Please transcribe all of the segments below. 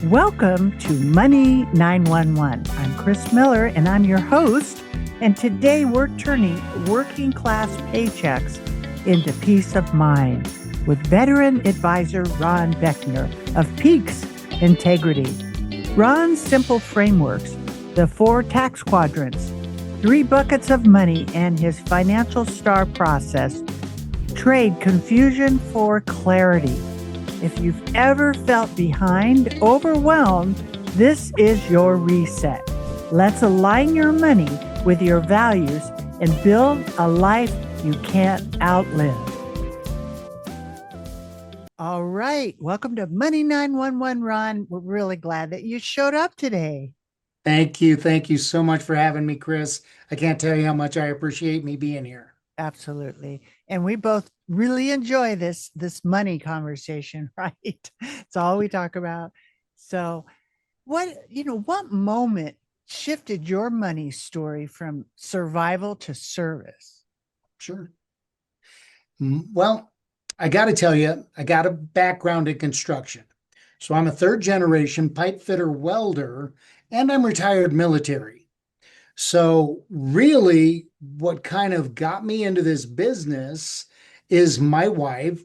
Welcome to Money 911. I'm Kris Miller and I'm your host. And today we're turning working class paychecks into peace of mind with veteran advisor Ron Beckner of Peaks Integrity. Ron's simple frameworks, the 4 tax quadrants, 3 buckets of money, and his financial star process trade confusion for clarity. If you've ever felt behind, overwhelmed, this is your reset. Let's align your money with your values and build a life you can't outlive. All right. Welcome to Money 911, Ron. We're really glad that you showed up today. Thank you. Thank you so much for having me, Kris. I can't tell you how much I appreciate me being here. Absolutely. And we both really enjoy this money conversation, right? It's all we talk about. So what moment shifted your money story from survival to service? Sure. Well, I got to tell you, I got a background in construction. So I'm a third generation pipe fitter welder, and I'm retired military. So really, what kind of got me into this business is my wife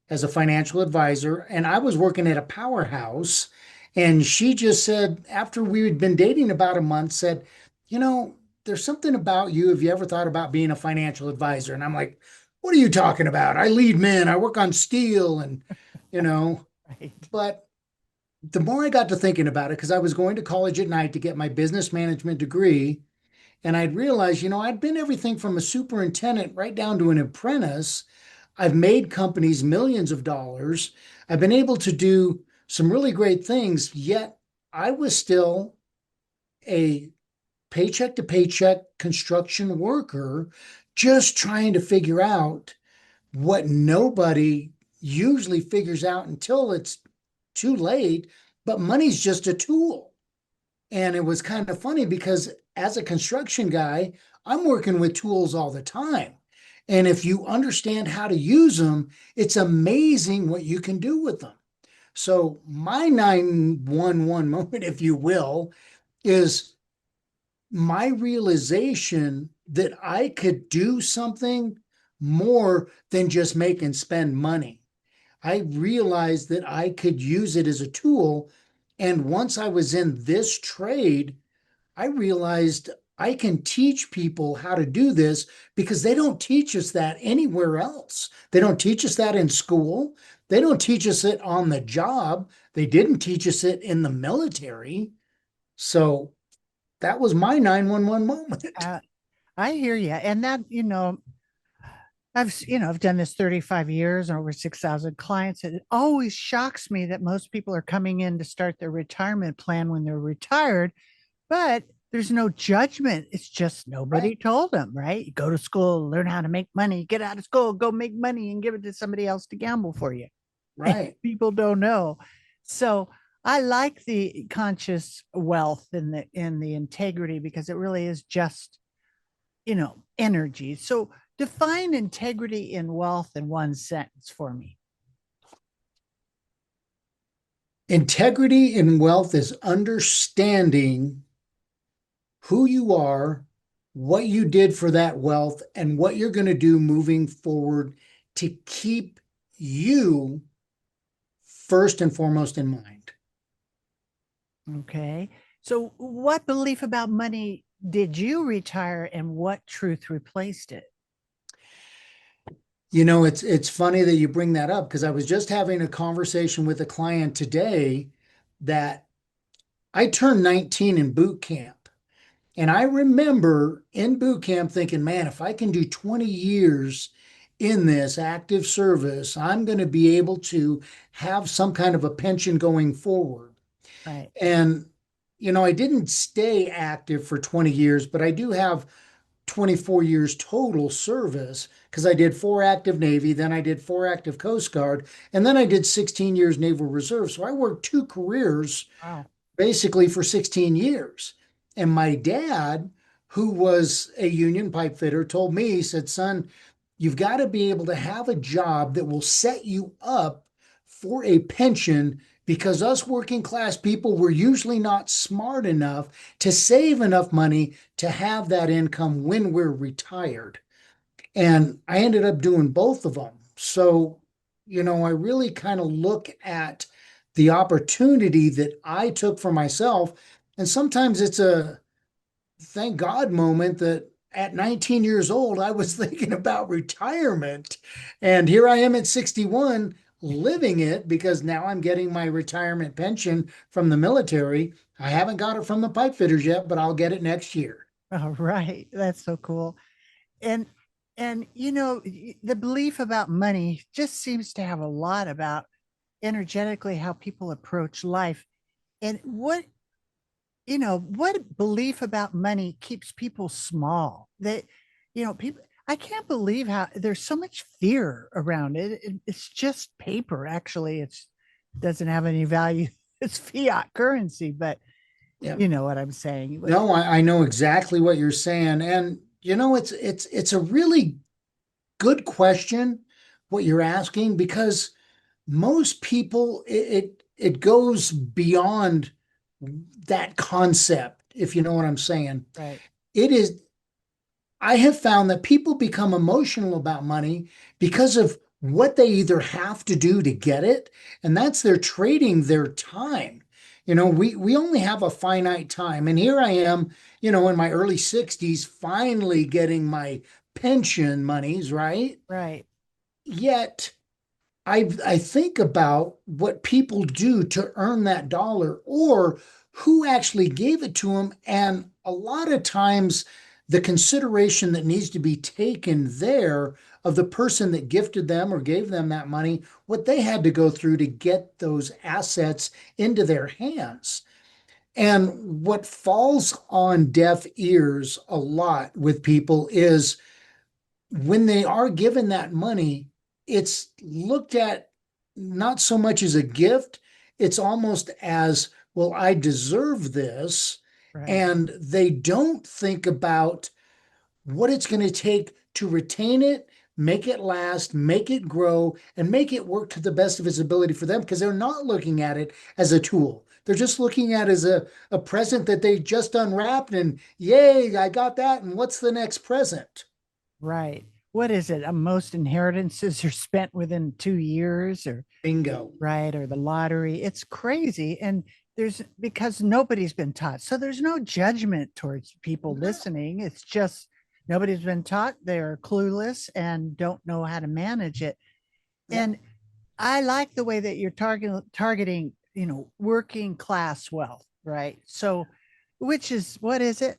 as a financial advisor, and I was working at a powerhouse, and she just said, after we had been dating about a month, said, you know, there's something about you. Have you ever thought about being a financial advisor? And I'm like, what are you talking about? I lead men, I work on steel, and you know, Right. but the more I got to thinking about it, because I was going to college at night to get my business management degree, and I'd realized, I'd been everything from a superintendent right down to an apprentice. I've made companies millions of dollars. I've been able to do some really great things, yet I was still a paycheck to paycheck construction worker, just trying to figure out what nobody usually figures out until it's too late. But money's just a tool. And it was kind of funny because as a construction guy, I'm working with tools all the time. And if you understand how to use them, it's amazing what you can do with them. So my 911 moment, if you will, is my realization that I could do something more than just make and spend money. I realized that I could use it as a tool. And once I was in this trade, I realized I can teach people how to do this because they don't teach us that anywhere else. They don't teach us that in school. They don't teach us it on the job. They didn't teach us it in the military. So that was my 911 moment. Uh, I hear you. And that, I've done this 35 years and over 6,000 clients. And it always shocks me that most people are coming in to start their retirement plan when they're retired, but there's no judgment. It's just nobody Right, told them, right? You go to school, learn how to make money, get out of school, go make money and give it to somebody else to gamble for you. And right. people don't know. So I like the conscious wealth in the integrity because it really is just, energy. So define integrity in wealth in one sentence for me. Integrity in wealth is understanding who you are, what you did for that wealth, and what you're going to do moving forward to keep you first and foremost in mind. Okay. So what belief about money did you retire and what truth replaced it? It's funny that you bring that up because I was just having a conversation with a client today that I turned 19 in boot camp. And I remember in boot camp thinking, man, if I can do 20 years in this active service, I'm going to be able to have some kind of a pension going forward. Right. And, I didn't stay active for 20 years, but I do have 24 years total service because I did 4 active Navy, then I did 4 active Coast Guard, and then I did 16 years Naval Reserve. So I worked 2 careers Wow. basically for 16 years. And my dad, who was a union pipe fitter, told me, he said, son, you've got to be able to have a job that will set you up for a pension because us working class people were usually not smart enough to save enough money to have that income when we're retired. And I ended up doing both of them. So, I really kind of look at the opportunity that I took for myself. And sometimes it's a thank God moment that at 19 years old, I was thinking about retirement. And here I am at 61 living it because now I'm getting my retirement pension from the military. I haven't got it from the pipe fitters yet, but I'll get it next year. All right. That's so cool. And the belief about money just seems to have a lot about energetically how people approach life. And what belief about money keeps people small? People, I can't believe how there's so much fear around it. It's just paper, actually. It's doesn't have any value. It's fiat currency, but Yeah. you know what I'm saying. No, I know exactly what you're saying. And it's a really good question what you're asking because most people it goes beyond that concept, if you know what I'm saying. Right. It is I have found that people become emotional about money because of what they either have to do to get it, and that's they're trading their time. We only have a finite time, and here I am, in my early 60s, finally getting my pension monies, right? Right. Yet I think about what people do to earn that dollar or who actually gave it to them. And a lot of times, the consideration that needs to be taken there of the person that gifted them or gave them that money, what they had to go through to get those assets into their hands. And what falls on deaf ears a lot with people is when they are given that money, it's looked at not so much as a gift, it's almost as, well, I deserve this. Right. And they don't think about what it's going to take to retain it, make it last, make it grow, and make it work to the best of its ability for them because they're not looking at it as a tool. They're just looking at it as a present that they just unwrapped and yay, I got that. And what's the next present? Right. What is it? Most inheritances are spent within 2 years, or Bingo. right, or the lottery. It's crazy. And there's because nobody's been taught. So there's no judgment towards people listening. It's just nobody's been taught. They're clueless and don't know how to manage it. Yeah. And I like the way that you're targeting, working class wealth, right? So, which is what is it?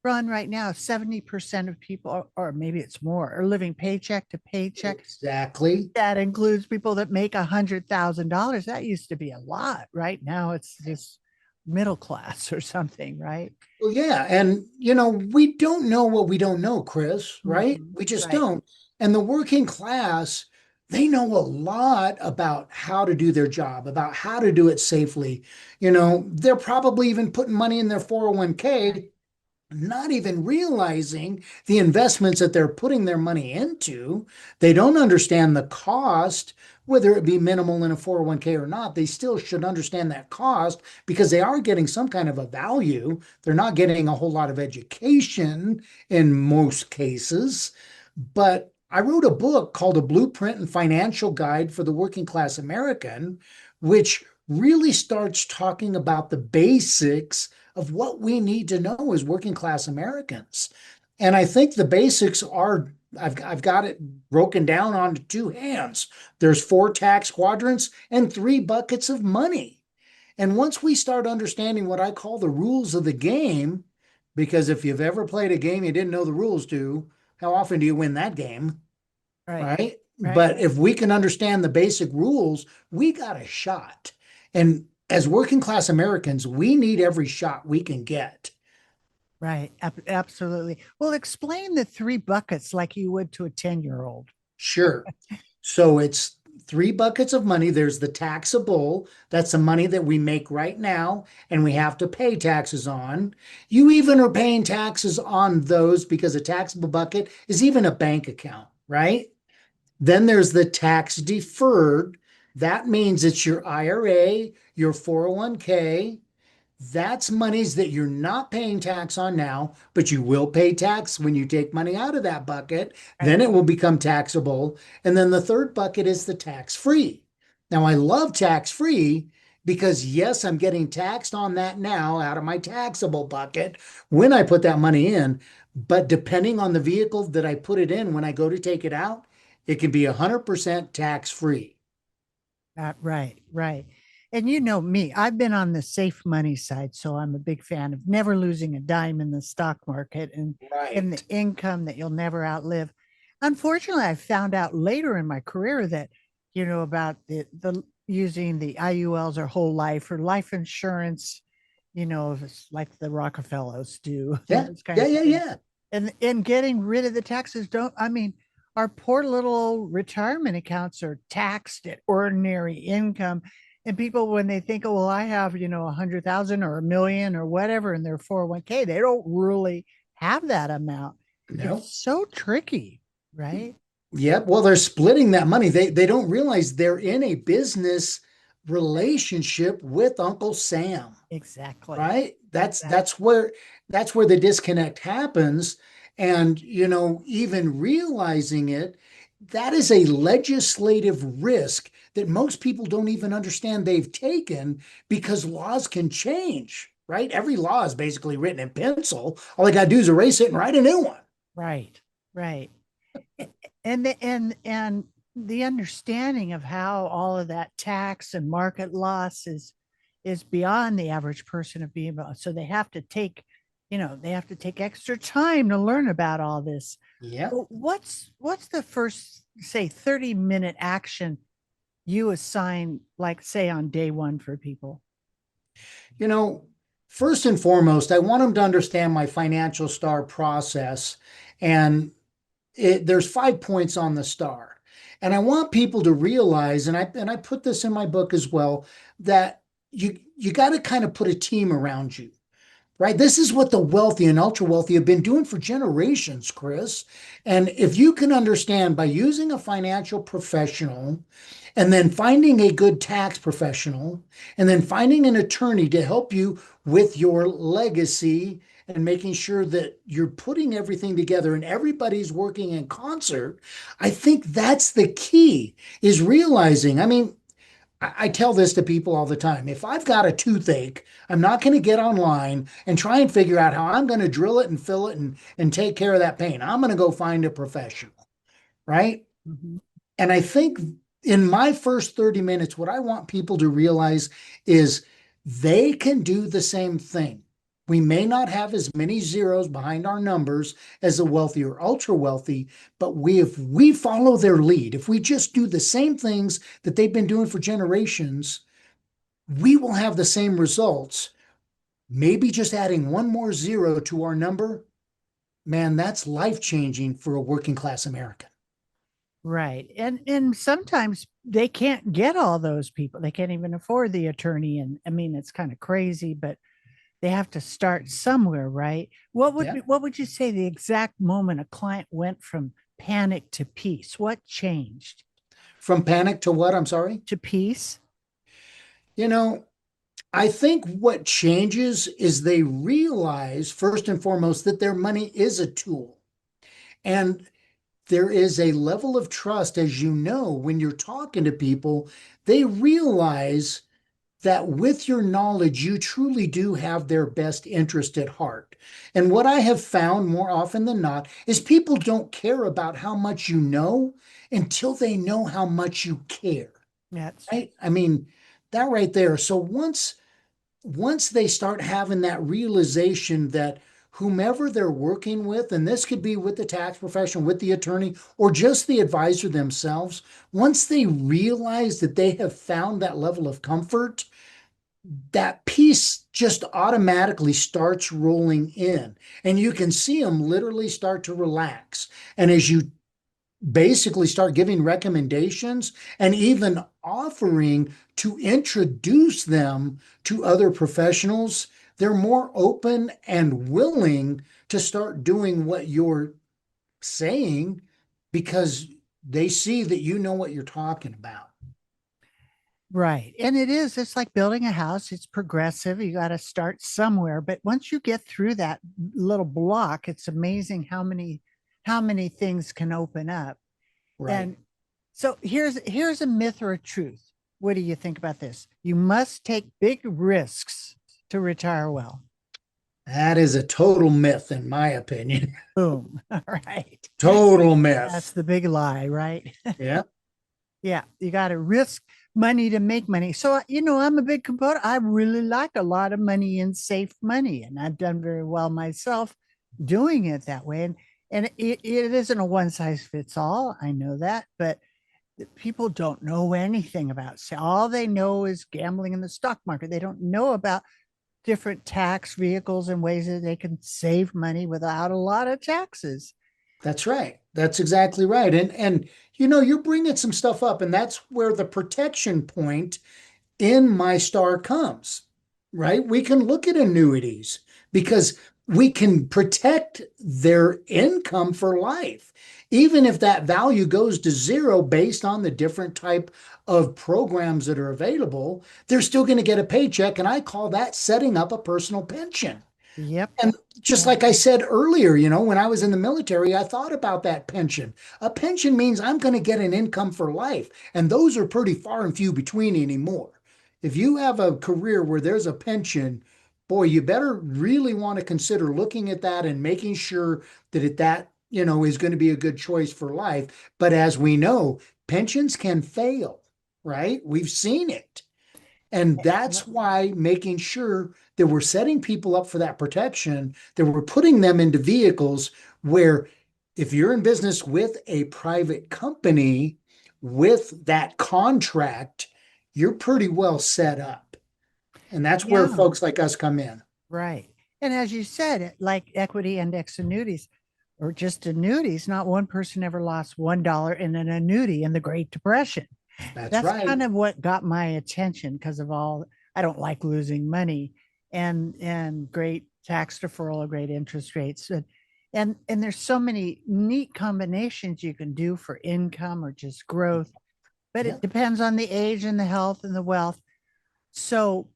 Ron, right now, 70% of people, or maybe it's more, are living paycheck to paycheck. Exactly. That includes people that make $100,000. That used to be a lot. Right now, it's just middle class or something, right? Well, yeah. And, we don't know what we don't know, Chris, right? Mhm. We just Right, don't. And the working class, they know a lot about how to do their job, about how to do it safely. They're probably even putting money in their 401k, not even realizing the investments that they're putting their money into. They don't understand the cost, whether it be minimal in a 401k or not. They still should understand that cost because they are getting some kind of a value. They're not getting a whole lot of education in most cases. But I wrote a book called A Blueprint and Financial Guide for the Working Class American, which really starts talking about the basics of what we need to know as working class Americans. And I think the basics are I've got it broken down onto two hands. There's four tax quadrants and three buckets of money. And once we start understanding what I call the rules of the game, because if you've ever played a game you didn't know the rules to, how often do you win that game? right, Right? right, But if we can understand the basic rules, we got a shot. And as working class Americans, we need every shot we can get. right. Absolutely. Well, explain the three buckets like you would to a 10-year-old. Sure. So it's three buckets of money. There's the taxable, that's the money that we make right now and we have to pay taxes on. You even are paying taxes on those because a taxable bucket is even a bank account, right? Then there's the tax deferred. That means it's your IRA, your 401k. That's monies that you're not paying tax on now, but you will pay tax when you take money out of that bucket. Right. Then it will become taxable. And then the third bucket is the tax free. Now, I love tax free because, yes, I'm getting taxed on that now out of my taxable bucket when I put that money in. But depending on the vehicle that I put it in when I go to take it out, it can be 100% tax free. Right, right. And you know me, I've been on the safe money side, so I'm a big fan of never losing a dime in the stock market and the Right. income that you'll never outlive. Unfortunately, I found out later in my career that, about the using the IULs or whole life or life insurance, it's like the Rockefellers do, Yeah. those kind Yeah. of Yeah. things. Yeah. And getting rid of the taxes don't, I mean, our poor little retirement accounts are taxed at ordinary income. And people, when they think, oh, well, I have, 100,000 or a million or whatever in their 401k, they don't really have that amount. No. It's so tricky, right? Yep. Well, they're splitting that money. They don't realize they're in a business relationship with Uncle Sam, Exactly. right? That's Exactly. that's where the disconnect happens. And even realizing it, that is a legislative risk that most people don't even understand they've taken because laws can change, right? Every law is basically written in pencil. All they got to do is erase it and write a new one. Right. Right. And the understanding of how all of that tax and market loss is beyond the average person of being able, so they have to take extra time to learn about all this. Yep. What's the first, say, 30-minute action you assign, like, say, on day one for people? You know, First and foremost, I want them to understand my financial star process. And there's 5 points on the star. And I want people to realize, and I put this in my book as well, that you got to kind of put a team around you, right? This is what the wealthy and ultra wealthy have been doing for generations, Kris. And if you can understand by using a financial professional and then finding a good tax professional, and then finding an attorney to help you with your legacy and making sure that you're putting everything together and everybody's working in concert, I think that's the key is realizing. I mean, I tell this to people all the time. If I've got a toothache, I'm not going to get online and try and figure out how I'm going to drill it and fill it and take care of that pain. I'm going to go find a professional, right? Mhm. And I think in my first 30 minutes, what I want people to realize is they can do the same thing. We may not have as many zeros behind our numbers as the wealthy or ultra wealthy, but if we follow their lead, if we just do the same things that they've been doing for generations, we will have the same results. Maybe just adding one more zero to our number, man, that's life changing for a working class American. Right. And sometimes they can't get all those people. They can't even afford the attorney. And I mean, it's kind of crazy, but they have to start somewhere, right? Yeah. What would you say the exact moment a client went from panic to peace? What changed From panic to what? I'm sorry. to peace? You know, I think what changes is they realize, first and foremost, that their money is a tool. And there is a level of trust, as you know, when you're talking to people, they realize that with your knowledge, you truly do have their best interest at heart. And what I have found more often than not is people don't care about how much you know until they know how much you care, That's right? I mean, that right there. So once they start having that realization that whomever they're working with, and this could be with the tax professional, with the attorney, or just the advisor themselves, once they realize that they have found that level of comfort, that piece just automatically starts rolling in. And you can see them literally start to relax. And as you basically start giving recommendations and even offering to introduce them to other professionals, they're more open and willing to start doing what you're saying because they see that you know what you're talking about. Right. And it's like building a house. It's progressive. You got to start somewhere. But once you get through that little block, it's amazing how many things can open up. Right. And so here's a myth or a truth. What do you think about this? You must take big risks to retire well. That is a total myth, in my opinion. Boom. All right. Total That's myth. the big lie, right? Yeah. Yeah, you got to risk money to make money. So, I'm a big component. I really like a lot of money in safe money, and I've done very well myself doing it that way. And it isn't a one size fits all. I know that, but people don't know anything about. So all they know is gambling in the stock market. They don't know about different tax vehicles and ways that they can save money without a lot of taxes. That's right. That's exactly right. And you're bringing some stuff up, and that's where the protection point in my star comes, right? We can look at annuities because we can protect their income for life, even if that value goes to zero based on the different type of programs that are available. They're still going to get a paycheck, and I call that setting up a personal pension. Yep. And just Yeah. like I said earlier, when I was in the military, I thought about that pension. A pension means I'm going to get an income for life, and those are pretty far and few between anymore. If you have a career where there's a pension, boy, you better really want to consider looking at that and making sure that is going to be a good choice for life. But as we know, pensions can fail, right? We've seen it. And Yep. that's why making sure that we're setting people up for that protection, that we're putting them into vehicles where if you're in business with a private company with that contract, you're pretty well set up. And that's where Yeah. folks like us come in. Right. And as you said, like equity index annuities or just annuities, not one person ever lost $1 in an annuity in the Great Depression. That's That's right. kind of what got my attention because of all I don't like losing money and great tax deferral or great interest rates. And there's so many neat combinations you can do for income or just growth, but Yeah. it depends on the age and the health and the wealth. So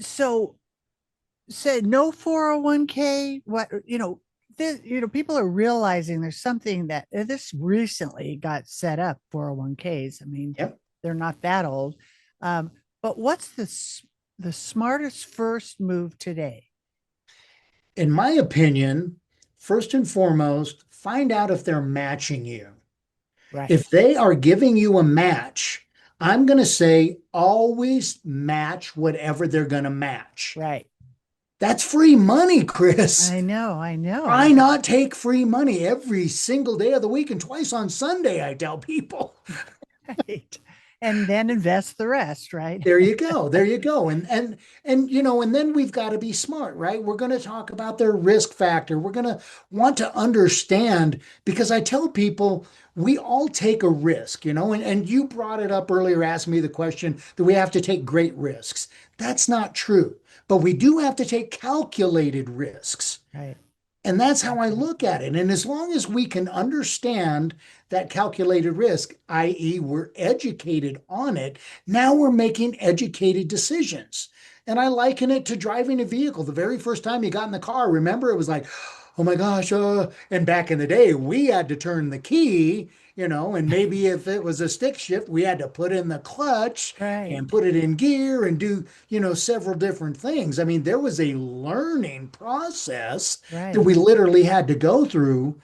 so said no 401k. What people are realizing there's something that this recently got set up 401ks. I mean, Yep. they're not that old. But what's the smartest first move today? In my opinion, first and foremost, find out if they're matching you. Right. If they are giving you a match, I'm going to say always match whatever they're going to match. Right. That's free money, Kris. I know. I know. Why not take free money every single day of the week and twice on Sunday? I tell people. Right. And then invest the rest, right? There you go. There you go. And then we've got to be smart, right? We're going to talk about their risk factor. We're going to want to understand because I tell people we all take a risk, and you brought it up earlier, asked me the question that we have to take great risks. That's not true. But we do have to take calculated risks. Right. And that's how I Exactly. look at it. And as long as we can understand that calculated risk, i.e., we're educated on it, now we're making educated decisions. And I liken it to driving a vehicle. The very first time you got in the car, remember, it was like, oh my gosh. And back in the day, we had to turn the key, and maybe if it was a stick shift, we had to put in the clutch Right. and put it in gear and do, several different things. I mean, there was a learning process that Right. we literally had to go through,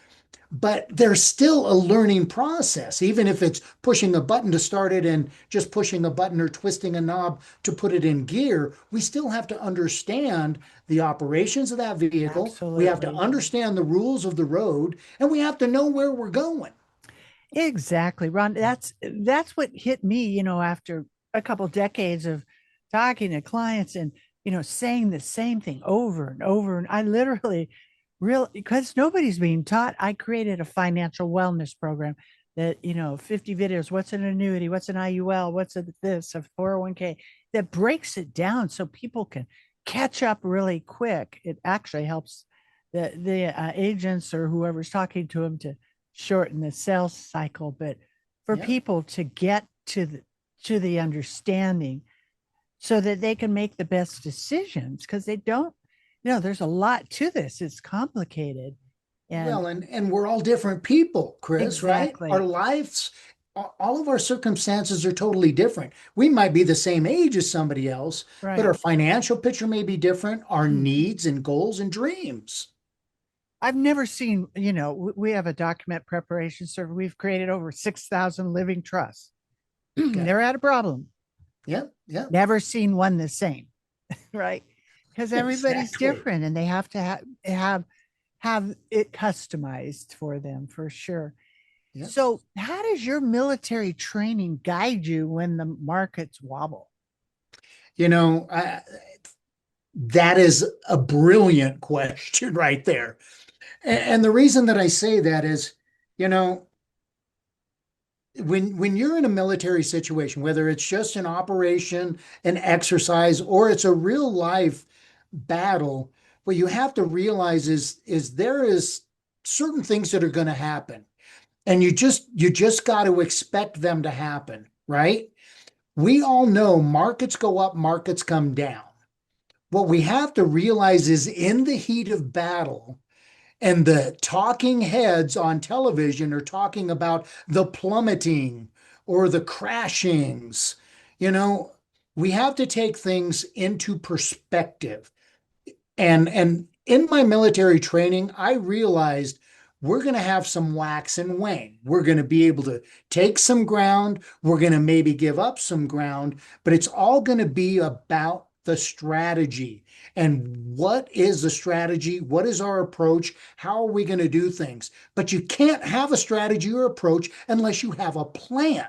but there's still a learning process, even if it's pushing a button to start it and just pushing a button or twisting a knob to put it in gear. We still have to understand the operations of that vehicle. We have to Absolutely. understand the rules of the road, and we have to know where we're going. Exactly, Ron. That's what hit me, after a couple decades of talking to clients and saying the same thing over and over. And I literally real because nobody's being taught. I created a financial wellness program that, 50 videos, what's an annuity, what's an IUL, what's a 401k that breaks it down so people can catch up really quick. It actually helps the agents or whoever's talking to them to shorten the sales cycle, but for Yeah. people to get to the understanding so that they can make the best decisions because they don't, there's a lot to this. It's complicated. And Well, and we're all different people, Chris, right? Our exactly. lives, all of our circumstances are totally different. We might be the same age as somebody else, but Right. our financial picture may be different, our Hmm. needs and goals and dreams. I've never seen, we have a document preparation server. We've created over 6,000 living trusts. Okay. Never had a problem. Yeah, yeah, Never seen one the same, right? Because everybody's exactly. different and they have to have it customized for them for sure. Yeah. So, how does your military training guide you when the markets wobble? You know, that is a brilliant question right there. And the reason that I say that is, you know, when you're in a military situation, whether it's just an operation, an exercise, or it's a real life battle, what you have to realize is there is certain things that are going to happen, and you just got to expect them to happen, right? We all know markets go up, markets come down. What we have to realize is in the heat of battle, and the talking heads on television are talking about the plummeting or the crashings. You know, we have to take things into perspective. And in my military training, I realized we're going to have some wax and wane. We're going to be able to take some ground. We're going to maybe give up some ground, but it's all going to be about the strategy. And what is the strategy? What is our approach? How are we going to do things? But you can't have a strategy or approach unless you have a plan.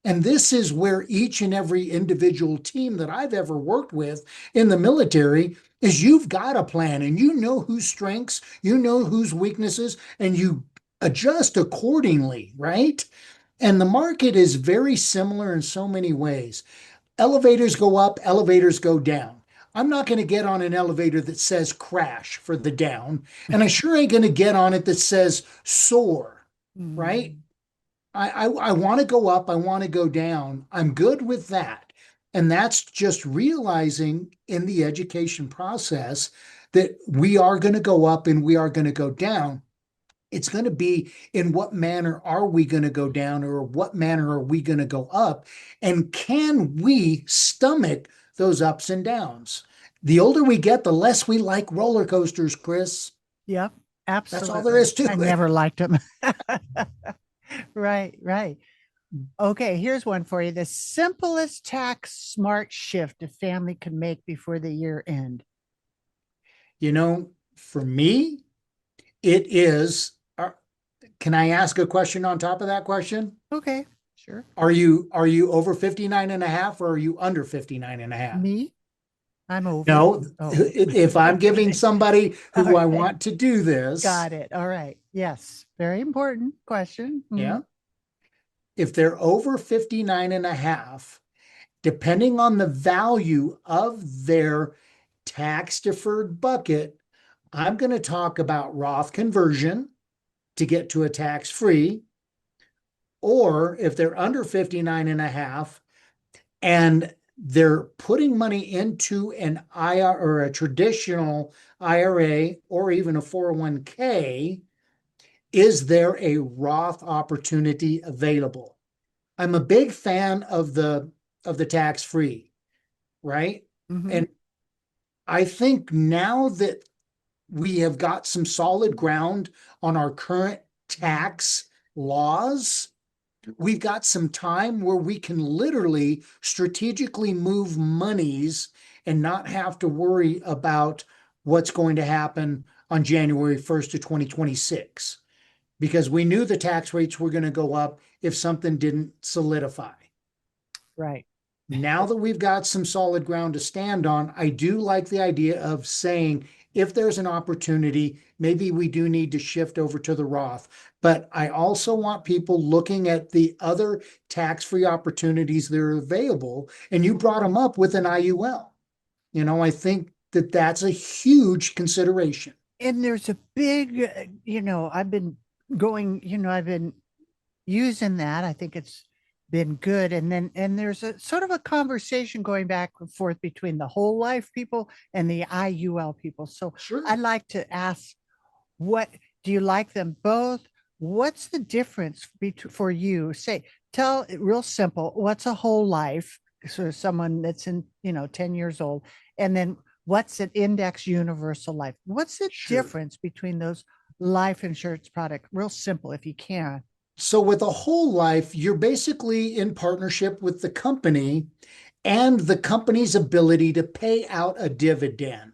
And this is where each and every individual team that I've ever worked with in the military is you've got a plan and you know whose strengths, you know whose weaknesses, and you adjust accordingly, right? And the market is very similar in so many ways. Elevators go up, elevators go down. I'm not going to get on an elevator that says crash for the down, and I sure ain't going to get on it that says soar, right? Mm, I want to go up. I want to go down. I'm good with that. And that's just realizing in the education process that we are going to go up and we are going to go down. It's going to be in what manner are we going to go down or what manner are we going to go up? And can we stomach those ups and downs? The older we get, the less we like roller coasters, Chris. yep, That's all there absolutely. is to I it. never liked them. Right, right. Okay, here's one for you. The simplest tax smart shift a family can make before the year end. For me, it is. Can I ask a question on top of that question? Okay, sure. Are you over 59 and a half or are you under 59 and a half? Me, I'm over. No, Oh, if I'm giving okay. somebody who I Okay. want to do this, Got it. All right. Yes. Very important question. yeah, Mhm. if they're over 59 and a half, depending on the value of their tax deferred bucket, I'm going to talk about Roth conversion to get to a tax free. Or if they're under 59 and a half, and they're putting money into an IR or a traditional IRA or even a 401k, is there a Roth opportunity available? I'm a big fan of the tax free, right? Mhm. And I think now that we have got some solid ground on our current tax laws, we've got some time where we can literally strategically move monies and not have to worry about what's going to happen on January 1st of 2026 because we knew the tax rates were going to go up if something didn't solidify. Right. Now that we've got some solid ground to stand on, I do like the idea of saying if there's an opportunity, maybe we do need to shift over to the Roth. But I also want people looking at the other tax-free opportunities that are available. And you brought them up with an IUL. I think that that's a huge consideration. And there's a big, I've been going, I've been using that. I think it's been good. And there's a sort of a conversation going back and forth between the whole life people and the IUL people. So I Sure. like to ask, what do you like them both? What's the difference for you? Say, tell it real simple. What's a whole life? So someone that's in, 10 years old. And then what's an index universal life? What's the Sure. difference between those life insurance product? Real simple, if you can. So with a whole life, you're basically in partnership with the company and the company's ability to pay out a dividend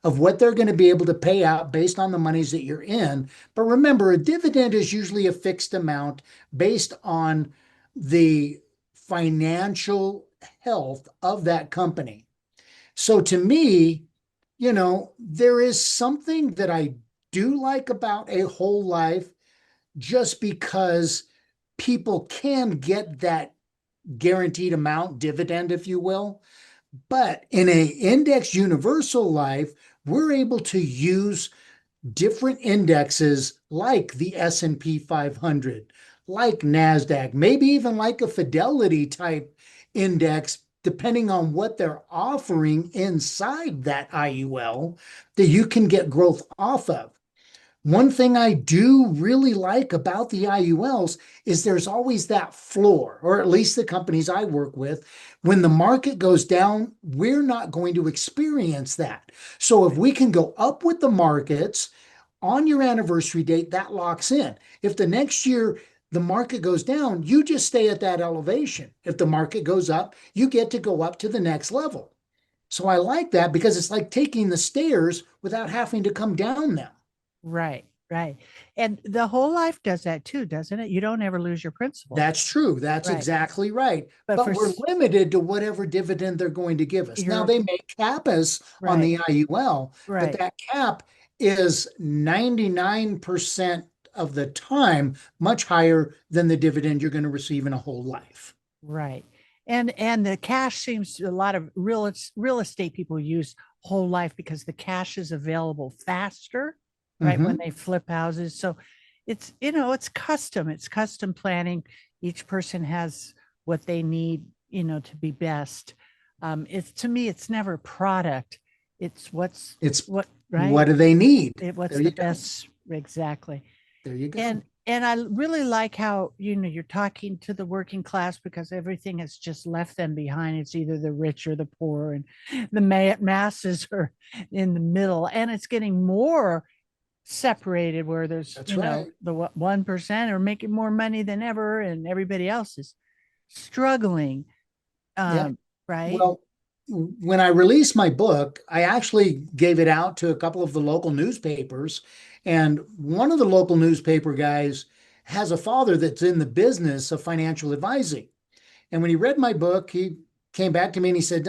of what they're going to be able to pay out based on the monies that you're in. But remember, a dividend is usually a fixed amount based on the financial health of that company. So to me, there is something that I do like about a whole life just because people can get that guaranteed amount dividend, if you will. But in a index universal life, we're able to use different indexes like the S&P 500, like NASDAQ, maybe even like a Fidelity type index, depending on what they're offering inside that IUL that you can get growth off of. One thing I do really like about the IULs is there's always that floor, or at least the companies I work with. When the market goes down, we're not going to experience that. So if we can go up with the markets on your anniversary date, that locks in. If the next year the market goes down, you just stay at that elevation. If the market goes up, you get to go up to the next level. So I like that because it's like taking the stairs without having to come down them. Right, right. And the whole life does that too, doesn't it? You don't ever lose your principal. That's true. That's Right. exactly right. But But we're limited to whatever dividend they're going to give us. Now, you're they may cap us on right, the IUL, but right, that cap is 99% of the time much higher than the dividend you're going to receive in a whole life. right. And the cash seems a lot of real estate people use whole life because the cash is available faster, right? When Hmm. they flip houses. So it's custom planning. Each person has what they need, to be best. It's to me, it's never product. It's It's what, what right? do they need? What's There the you go. best exactly. There you and go. and I really like how you're talking to the working class because everything has just left them behind. It's either the rich or the poor, and the masses are in the middle, and it's getting more separated where there's That's right. the 1% are making more money than ever and everybody else is struggling. Yeah. Right. Well, when I released my book, I actually gave it out to a couple of the local newspapers. And one of the local newspaper guys has a father that's in the business of financial advising. And when he read my book, he came back to me and he said,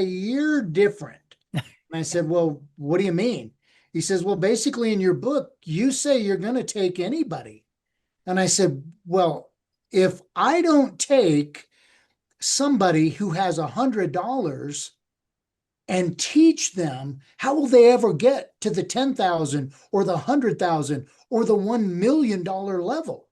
you're different. And I said, well, what do you mean? He says, well, basically, in your book, you say you're going to take anybody. And I said, well, if I don't take somebody who has $100 and teach them, how will they ever get to the 10,000 or the 100,000 or the $1 million level?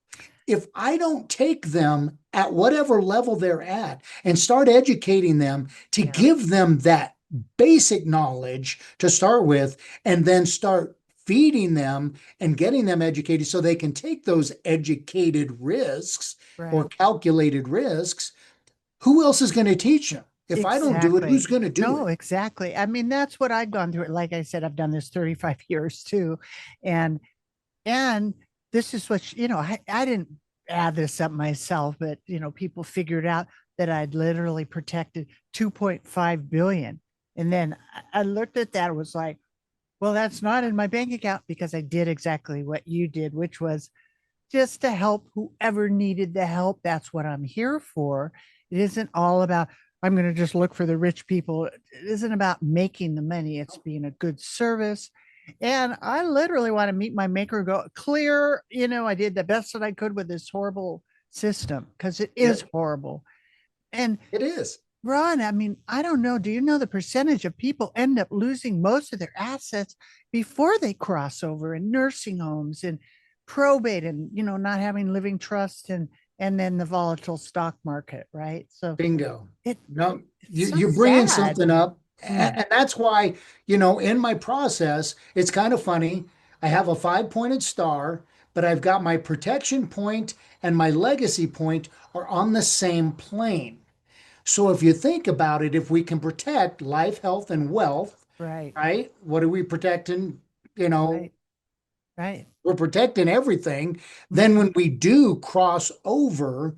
If I don't take them at whatever level they're at and start educating them to Yeah. give them that basic knowledge to start with, and then start feeding them and getting them educated so they can take those educated risks or Right. calculated risks, who else is going to teach them? If I don't do it, who's Exactly. going to do No, it? exactly. I mean, that's what I've gone through. Like I said, I've done this 35 years too. And and this is what I didn't add this up myself, but people figured out that I'd literally protected 2.5 billion. And then I looked at that, it was like, well, that's not in my bank account because I did exactly what you did, which was just to help whoever needed the help. That's what I'm here for. It isn't all about, I'm going to just look for the rich people. It isn't about making the money, it's being a good service. And I literally want to meet my maker, go clear. I did the best that I could with this horrible system because it is Yep, horrible. And it is. Ron, I mean, I don't know. Do you know the percentage of people end up losing most of their assets before they cross over in nursing homes and probate and, not having living trust and then the volatile stock market, right? So Bingo. it No, it's so you're bringing something sad. up. Mm, And that's why, in my process, it's kind of funny. I have a five-pointed star, but I've got my protection point and my legacy point are on the same plane. So if you think about it, if we can protect life, health, and wealth, right, right? What are we protecting? You know, right, right. we're protecting everything. Then Mhm. when we do cross over,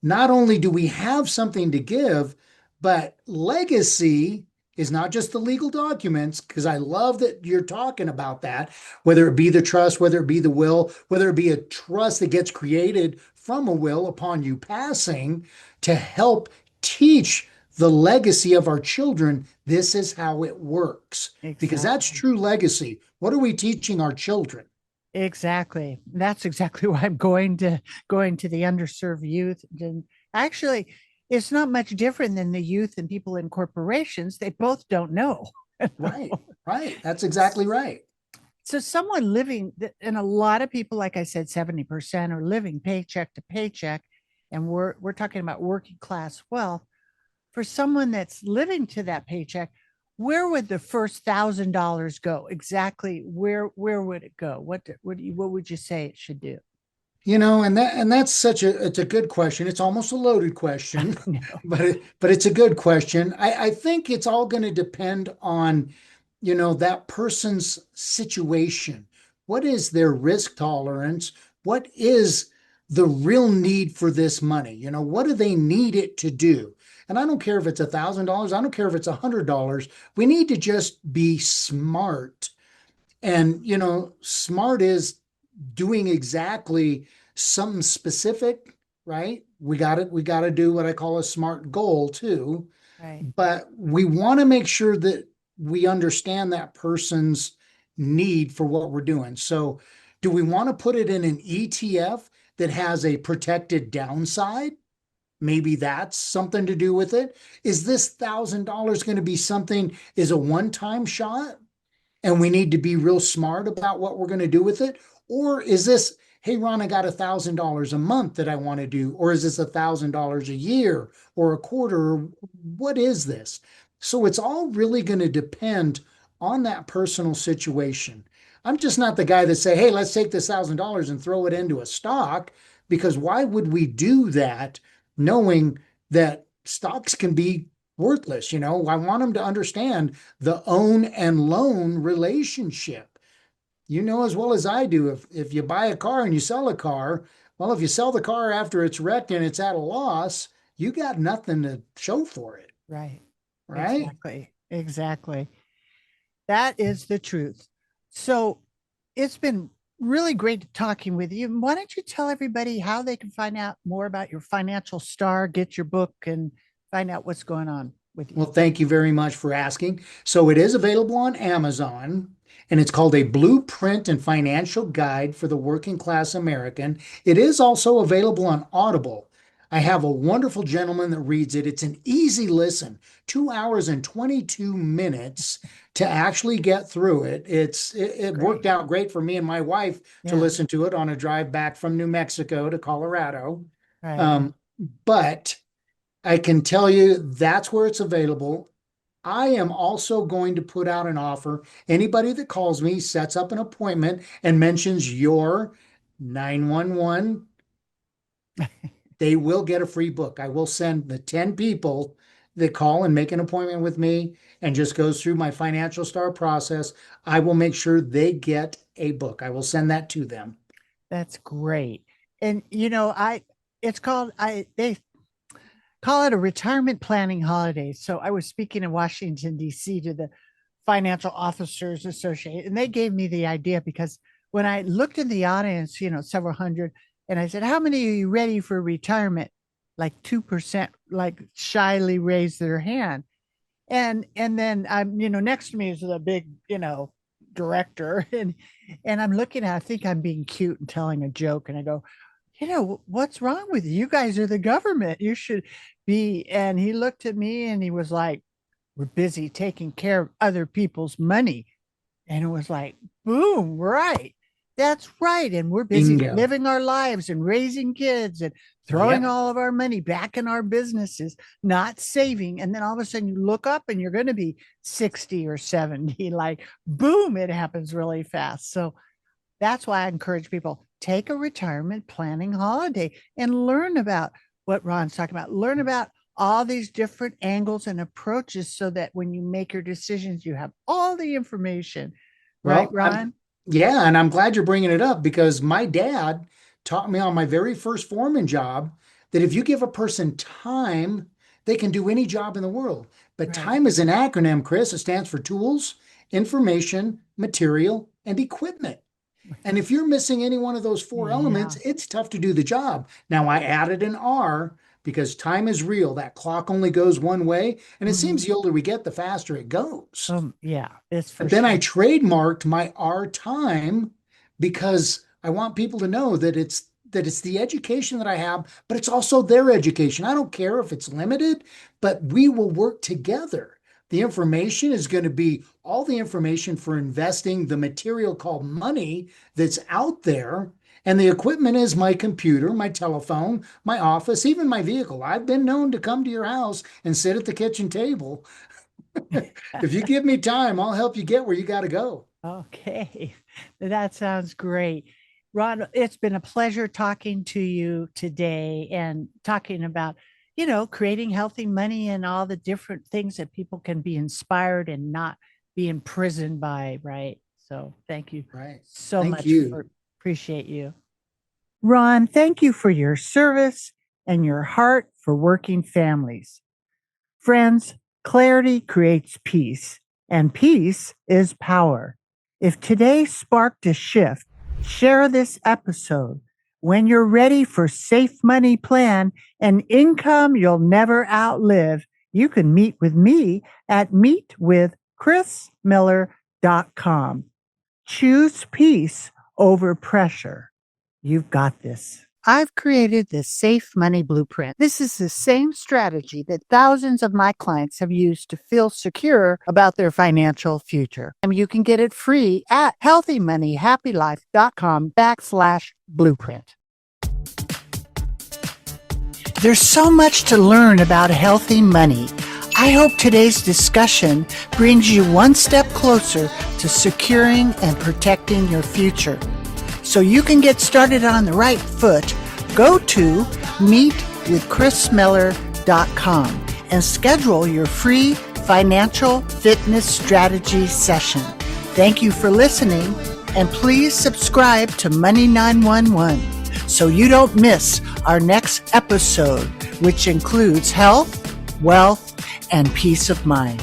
not only do we have something to give, but legacy is not just the legal documents, because I love that you're talking about that, whether it be the trust, whether it be the will, whether it be a trust that gets created from a will upon you passing to help teach the legacy of our children. This is how it works, because that's Exactly. true legacy. What are we teaching our children? Exactly. That's exactly why I'm going to the underserved youth. And actually, it's not much different than the youth and people in corporations. They both don't know. Right, right. That's exactly right. So someone living, and a lot of people, like I said, 70% are living paycheck to paycheck, and we're talking about working class wealth. For someone that's living to that paycheck, where would the first $1,000 go? Exactly where would it go? What would you say it should do? And that's such it's a good question. It's almost a loaded question, No. but it's a good question. I think it's all going to depend on, that person's situation. What is their risk tolerance? What is the real need for this money? What do they need it to do? And I don't care if it's $1,000. I don't care if it's $100. We need to just be smart. And, smart is doing exactly something specific, right? We got to do what I call a SMART goal too, Right. but we want to make sure that we understand that person's need for what we're doing. So, do we want to put it in an ETF that has a protected downside? Maybe that's something to do with it. Is this $1,000 going to be something, is a one-time shot? And we need to be real smart about what we're going to do with it? Or is this, hey, Ron, I got $1,000 a month that I want to do? Or is this $1,000 a year or a quarter? Or what is this? So it's all really going to depend on that personal situation. I'm just not the guy that say, hey, let's take this $1,000 and throw it into a stock, because why would we do that knowing that stocks can be worthless? I want them to understand the own and loan relationship. You know as well as I do, if you buy a car and you sell a car, well, if you sell the car after it's wrecked and it's at a loss, you got nothing to show for it, Right. right? Exactly. Exactly. That is the truth. So it's been really great talking with you. Why don't you tell everybody how they can find out more about your financial star, get your book, and find out what's going on with you? Well, thank you very much for asking. So it is available on Amazon, and it's called A Blueprint and Financial Guide for the Working Class American. It is also available on Audible. I have a wonderful gentleman that reads it. It's an easy listen, 2 hours and 22 minutes to actually get through it. It worked Great. out great for me and my wife to Yeah. listen to it on a drive back from New Mexico to Colorado. Right. Um, but I can tell you that's where it's available. I am also going to put out an offer. Anybody that calls me, sets up an appointment, and mentions your 911, they will get a free book. I will send the 10 people that call and make an appointment with me and just goes through my financial star process. I will make sure they get a book. I will send that to them. That's great. And I it's called I they call it a retirement planning holiday. So I was speaking in Washington, D.C. to the Financial Officers Association, and they gave me the idea because when I looked in the audience, several hundred, and I said, how many are you ready for retirement? Like 2%, like shyly raised their hand. And then I'm, next to me is the big, director. And I'm looking at, I think I'm being cute and telling a joke. And I go, what's wrong with you? You guys are the government. You should be. And he looked at me and he was like, we're busy taking care of other people's money. And it was like, boom, right. That's right. And we're busy Bingo. living our lives and raising kids and throwing Yep. all of our money back in our businesses, not saving. And then all of a sudden you look up and you're going to be 60 or 70. Like, boom, it happens really fast. So that's why I encourage people, take a retirement planning holiday and learn about what Ron's talking about. Learn about all these different angles and approaches so that when you make your decisions, you have all the information. Right, Well, Ron? yeah, and I'm glad you're bringing it up because my dad taught me on my very first foreman job that if you give a person time, they can do any job in the world. But Right. time is an acronym, Chris. It stands for tools, information, material, and equipment. And if you're missing any one of those four Yeah. elements, it's tough to do the job. Now, I added an R because time is real. That clock only goes one way. And it seems Mhm. the older we get, the faster it goes. Yeah, it's for But then I sure. trademarked my R time because I want people to know that it's the education that I have, but it's also their education. I don't care if it's limited, but we will work together. The information is going to be all the information for investing, the material called money that's out there. And the equipment is my computer, my telephone, my office, even my vehicle. I've been known to come to your house and sit at the kitchen table. If you give me time, I'll help you get where you got to go. Okay. That sounds great. Ron, it's been a pleasure talking to you today and talking about, creating healthy money and all the different things that people can be inspired and not be imprisoned by, right? So thank you Right. so Thank much you. for appreciate you. Ron, thank you for your service and your heart for working families. Friends, clarity creates peace, and peace is power. If today sparked a shift, share this episode. When you're ready for safe money plan and income you'll never outlive, you can meet with me at meetwithkrismiller.com. Choose peace over pressure. You've got this. I've created this safe money blueprint. This is the same strategy that thousands of my clients have used to feel secure about their financial future. And you can get it free at healthymoneyhappylife.com/blueprint. There's so much to learn about healthy money. I hope today's discussion brings you one step closer to securing and protecting your future. So you can get started on the right foot, go to meetwithkrismiller.com and schedule your free financial fitness strategy session. Thank you for listening, and please subscribe to Money 911 so you don't miss our next episode, which includes health, wealth, and peace of mind.